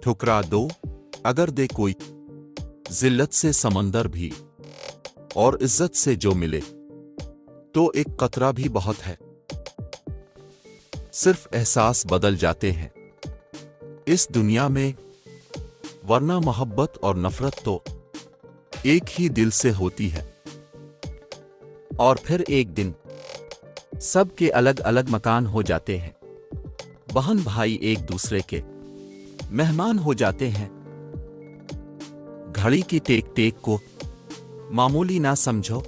ठुकरा दो अगर दे कोई जिल्लत से समंदर भी और इज्जत से जो मिले तो एक कतरा भी बहुत है। सिर्फ एहसास बदल जाते हैं इस दुनिया में, वरना मोहब्बत और नफरत तो एक ही दिल से होती है। और फिर एक दिन सबके अलग अलग मकान हो जाते हैं, बहन भाई एक दूसरे के मेहमान हो जाते हैं। घड़ी की टेक टेक को मामूली ना समझो,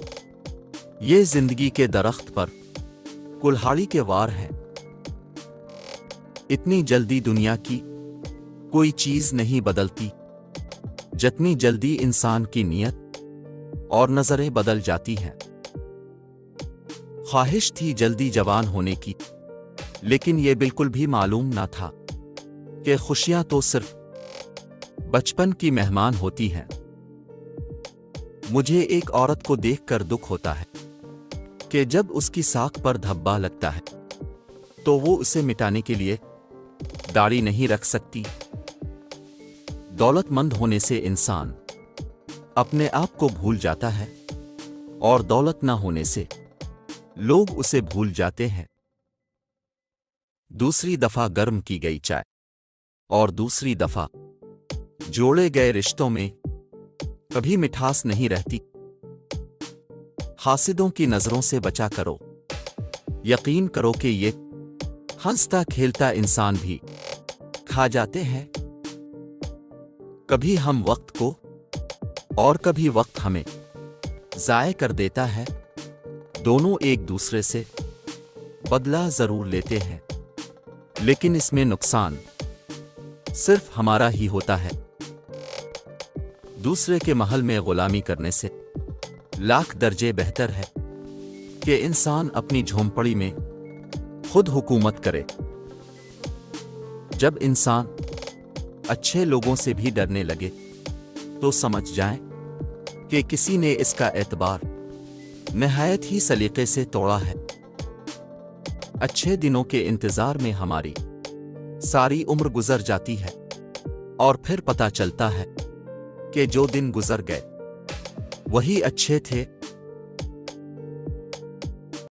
ये जिंदगी के दरख्त पर कुल्हाड़ी के वार हैं। इतनी जल्दी दुनिया की कोई चीज नहीं बदलती, जितनी जल्दी इंसान की नीयत और नजरें बदल जाती हैं। ख्वाहिश थी जल्दी जवान होने की, लेकिन यह बिल्कुल भी मालूम ना था कि खुशियां तो सिर्फ बचपन की मेहमान होती हैं। मुझे एक औरत को देखकर दुख होता है कि जब उसकी साख पर धब्बा लगता है तो वो उसे मिटाने के लिए दाढ़ी नहीं रख सकती। दौलतमंद होने से इंसान अपने आप को भूल जाता है और दौलत न होने से लोग उसे भूल जाते हैं। दूसरी दफा गर्म की गई चाय और दूसरी दफा जोड़े गए रिश्तों में कभी मिठास नहीं रहती। हासिदों की नजरों से बचा करो, यकीन करो कि ये हंसता खेलता इंसान भी खा जाते हैं। कभी हम वक्त को और कभी वक्त हमें जाया कर देता है। दोनों एक दूसरे से बदला जरूर लेते हैं, लेकिन इसमें नुकसान सिर्फ हमारा ही होता है। दूसरे के महल में गुलामी करने से लाख दर्जे बेहतर है कि इंसान अपनी झोंपड़ी में खुद हुकूमत करे। जब इंसान अच्छे लोगों से भी डरने लगे तो समझ जाएं कि किसी ने इसका एतबार निहायत ही सलीके से तोड़ा है। अच्छे दिनों के इंतजार में हमारी सारी उम्र गुजर जाती है और फिर पता चलता है कि जो दिन गुजर गए वही अच्छे थे।